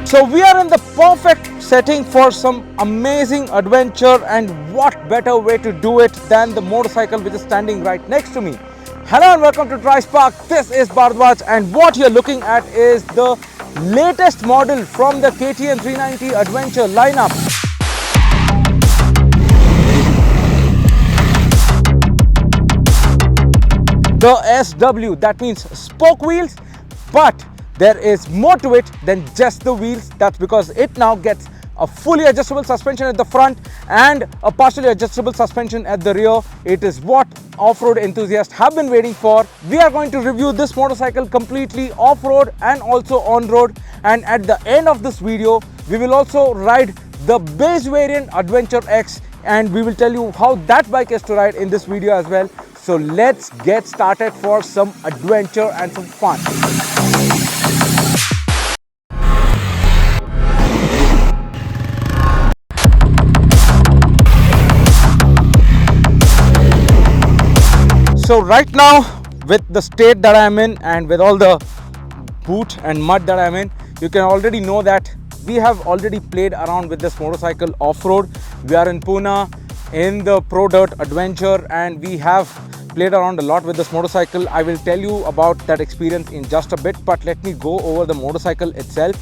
So we are in the perfect setting for some amazing adventure, and what better way to do it than the motorcycle which is standing right next to me. Hello and welcome to Tri Spark. This is Bharadwaj, and what you're looking at is the latest model from the KTM 390 Adventure lineup. The SW, that means spoke wheels, but there is more to it than just the wheels. That's because it now gets a fully adjustable suspension at the front and a partially adjustable suspension at the rear. It is what off-road enthusiasts have been waiting for. We are going to review this motorcycle completely off-road and also on-road, and at the end of this video we will also ride the base variant Adventure X, and we will tell you how that bike is to ride in this video as well. So let's get started for some adventure and some fun. So right now, with the state that I am in and with all the boot and mud that I am in, you can already know that we have already played around with this motorcycle off-road. We are in Pune in the Pro Dirt Adventure, and we have played around a lot with this motorcycle. I will tell you about that experience in just a bit, but let me go over the motorcycle itself.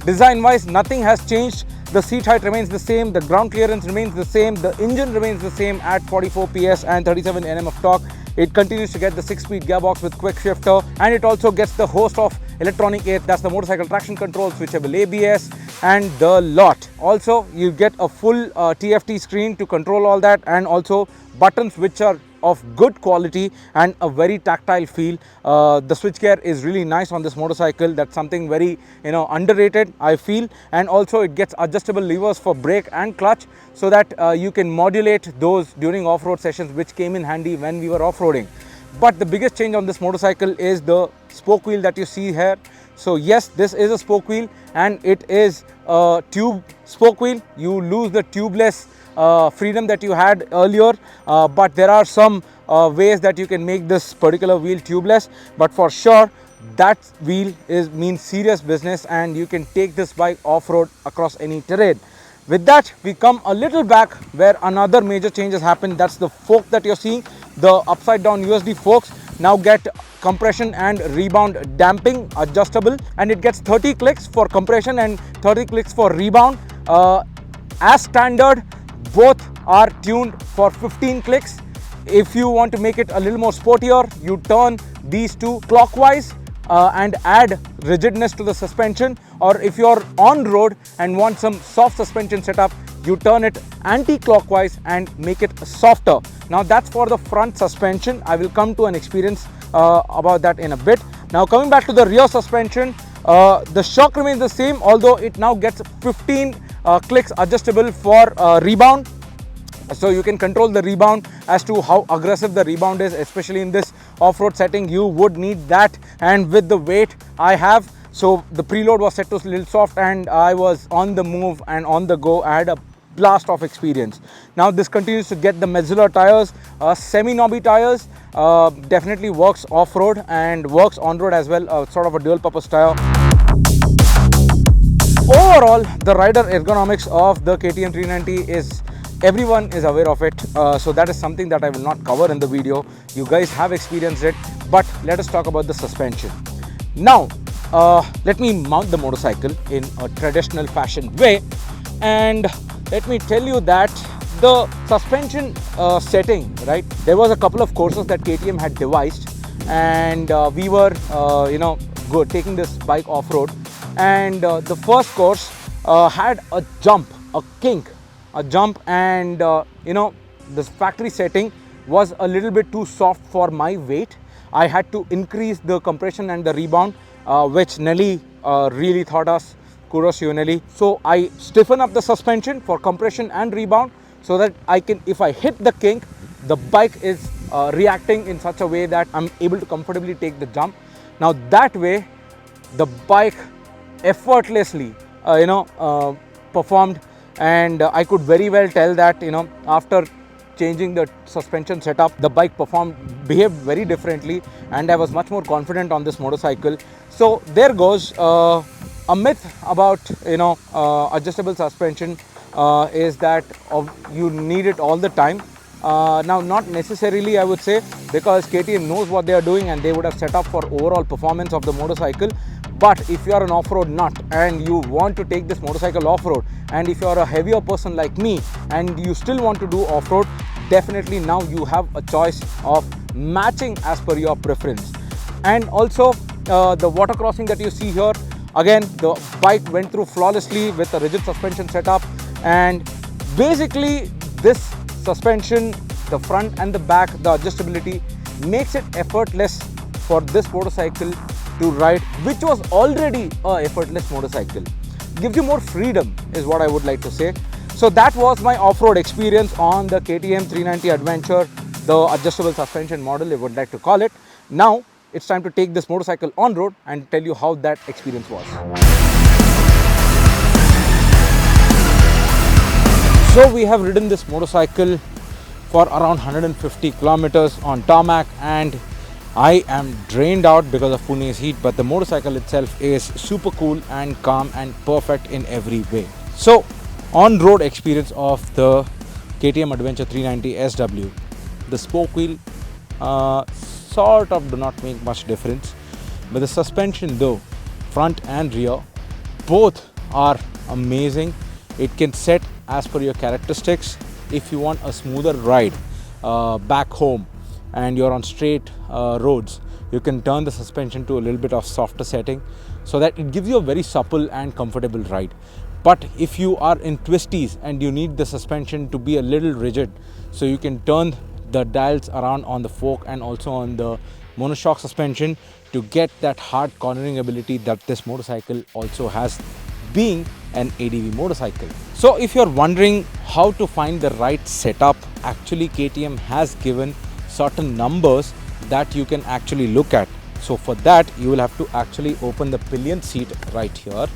Design wise, nothing has changed. The seat height remains the same, the ground clearance remains the same, the engine remains the same at 44 PS and 37 Nm of torque. It continues to get the 6-speed gearbox with quick shifter, and it also gets the host of electronic aids, that's the motorcycle traction control, switchable ABS and the lot. Also you get a full TFT screen to control all that, and also buttons which are of good quality and a very tactile feel. The switchgear is really nice on this motorcycle. That's something very underrated, I feel. And also it gets adjustable levers for brake and clutch, so that you can modulate those during off-road sessions, which came in handy when we were off-roading. But the biggest change on this motorcycle is the spoke wheel that you see here. So yes, this is a spoke wheel and it is a tube spoke wheel. You lose the tubeless freedom that you had earlier, but there are some ways that you can make this particular wheel tubeless. But for sure, that wheel means serious business, and you can take this bike off-road across any terrain. With that, we come a little back where another major change has happened. That's the fork that you're seeing. The upside down USD forks now get compression and rebound damping adjustable, and it gets 30 clicks for compression and 30 clicks for rebound. As standard, both are tuned for 15 clicks. If you want to make it a little more sportier, you turn these two clockwise and add rigidness to the suspension, or if you're on road and want some soft suspension setup, you turn it anti-clockwise and make it softer. Now that's for the front suspension. I will come to an experience about that in a bit. Now coming back to the rear suspension, the shock remains the same, although it now gets 15 clicks adjustable for rebound. So you can control the rebound as to how aggressive the rebound is, especially in this off-road setting. You would need that, and with the weight I have, so the preload was set to a little soft and I was on the move and on the go. I had a blast of experience. Now this continues to get the Metzeler tires, semi-knobby tires. Definitely works off-road and works on-road as well, sort of a dual purpose tire. Overall, the rider ergonomics of the KTM 390 is, everyone is aware of it, so that is something that I will not cover in the video. You guys have experienced it, but let us talk about the suspension. Now let me mount the motorcycle in a traditional fashion way, and let me tell you that the suspension setting, right, there was a couple of courses that KTM had devised, and we were taking this bike off-road, and the first course had a jump, a kink, and this factory setting was a little bit too soft for my weight. I had to increase the compression and the rebound, which Nelly really thought us. Kudos to you, Nelly. So I stiffen up the suspension for compression and rebound, so that I can, if I hit the kink, the bike is reacting in such a way that I'm able to comfortably take the jump. Now that way, the bike effortlessly performed, and I could very well tell that after changing the suspension setup, the bike behaved very differently, and I was much more confident on this motorcycle. So there goes a A myth about adjustable suspension is that you need it all the time. Now, not necessarily, I would say, because KTM knows what they are doing and they would have set up for overall performance of the motorcycle. But if you are an off-road nut and you want to take this motorcycle off-road, and if you are a heavier person like me and you still want to do off-road, definitely now you have a choice of matching as per your preference. And also the water crossing that you see here, again, the bike went through flawlessly with a rigid suspension setup, and basically this suspension, the front and the back, the adjustability makes it effortless for this motorcycle to ride, which was already a effortless motorcycle. Gives you more freedom is what I would like to say. So that was my off-road experience on the KTM 390 Adventure, the adjustable suspension model, I would like to call it. Now it's time to take this motorcycle on road and tell you how that experience was. So we have ridden this motorcycle for around 150 kilometers on tarmac, and I am drained out because of Pune's heat, but the motorcycle itself is super cool and calm and perfect in every way. So on-road experience of the KTM Adventure 390 SW, the spoke wheel sort of do not make much difference, but the suspension though, front and rear, both are amazing. It can set as per your characteristics. If you want a smoother ride back home and you're on straight roads, you can turn the suspension to a little bit of softer setting so that it gives you a very supple and comfortable ride. But if you are in twisties and you need the suspension to be a little rigid, so you can turn the dials around on the fork and also on the monoshock suspension to get that hard cornering ability that this motorcycle also has, being an ADV motorcycle. So if you're wondering how to find the right setup, actually KTM has given certain numbers that you can actually look at. So for that, you will have to actually open the pillion seat right here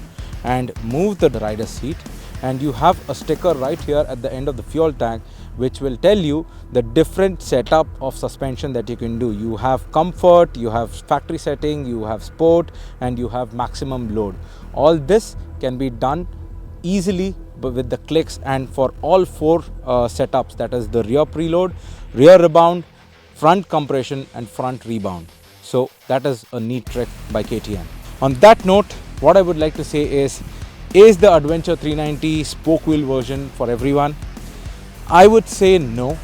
and move the rider seat, and you have a sticker right here at the end of the fuel tank which will tell you the different setup of suspension that you can do. You have comfort, you have factory setting, you have sport, and you have maximum load. All this can be done easily but with the clicks, and for all four setups, that is the rear preload, rear rebound, front compression and front rebound. So that is a neat trick by KTM. On that note, what I would like to say is the Adventure 390 spoke wheel version for everyone? I would say no,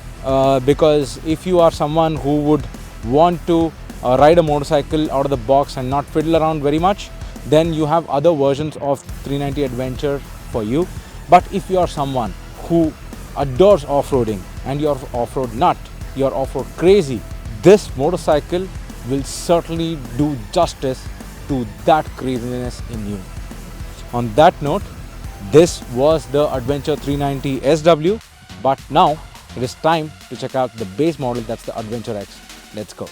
because if you are someone who would want to ride a motorcycle out of the box and not fiddle around very much, then you have other versions of 390 Adventure for you. But if you are someone who adores off-roading and you're off-road nut, you're off-road crazy, this motorcycle will certainly do justice to that craziness in you. On that note, this was the Adventure 390 SW, but now it is time to check out the base model, that's the Adventure X. Let's go.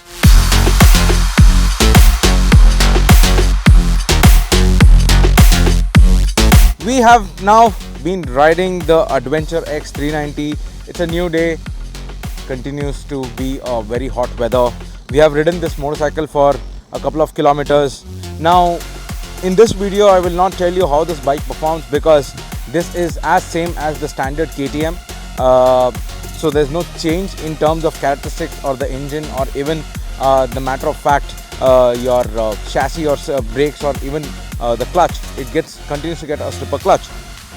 We have now been riding the Adventure X 390. It's a new day, continues to be a very hot weather. We have ridden this motorcycle for a couple of kilometers. Now in this video I will not tell you how this bike performs, because this is as same as the standard KTM. So there's no change in terms of characteristics or the engine, or even the matter of fact your chassis or brakes, or even the clutch. It continues to get a slipper clutch.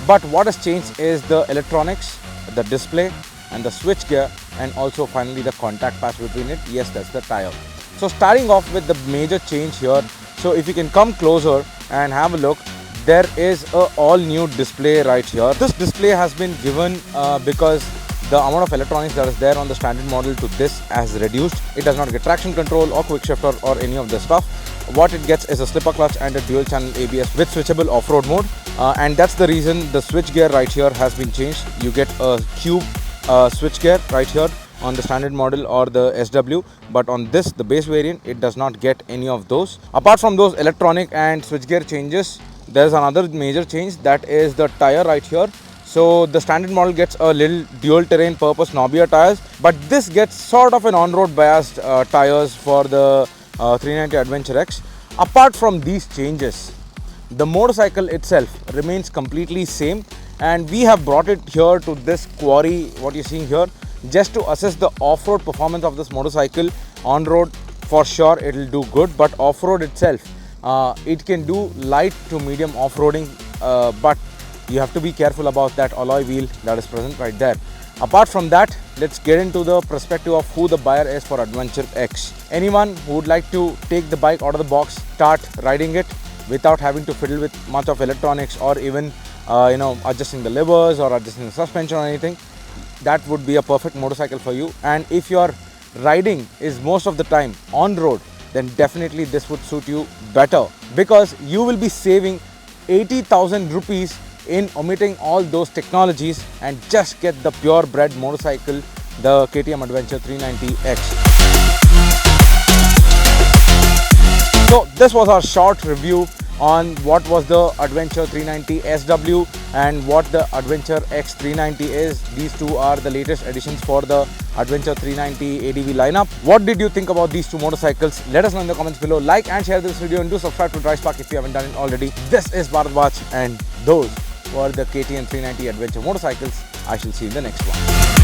But what has changed is the electronics, the display and the switch gear, and also finally the contact patch between it. Yes, that's the tire. So starting off with the major change here, so if you can come closer and have a look, there is a all new display right here. This display has been given because the amount of electronics that is there on the standard model to this has reduced. It does not get traction control or quick shifter or any of this stuff. What it gets is a slipper clutch and a dual channel ABS with switchable off-road mode, and that's the reason the switch gear right here has been changed. You get a cube switch gear right here on the standard model or the SW, but on this, the base variant, it does not get any of those. Apart from those electronic and switch gear changes, there's another major change, that is the tire right here. So the standard model gets a little dual terrain purpose knobbier tires, but this gets sort of an on-road biased tires for the 390 Adventure X. Apart from these changes, The motorcycle itself remains completely same, and we have brought it here to this quarry, what you're seeing here, just to assess the off-road performance of this motorcycle. On road, for sure it will do good, but off-road itself, it can do light to medium off-roading, but you have to be careful about that alloy wheel that is present right there. Apart from that, let's get into the perspective of who the buyer is for Adventure X. Anyone who would like to take the bike out of the box, start riding it without having to fiddle with much of electronics or even adjusting the levers or adjusting the suspension or anything, that would be a perfect motorcycle for you. And if your riding is most of the time on road, then definitely this would suit you better, because you will be saving 80,000 rupees in omitting all those technologies and just get the purebred motorcycle, the KTM Adventure 390X. So this was our short review on what was the Adventure 390 SW and what the Adventure X 390 is. These two are the latest additions for the Adventure 390 ADV lineup. What did you think about these two motorcycles? Let us know in the comments below. Like and share this video, and do subscribe to Drive Spark if you haven't done it already. This is Bharadwaj, and those were the KTM 390 Adventure motorcycles. I shall see you in the next one.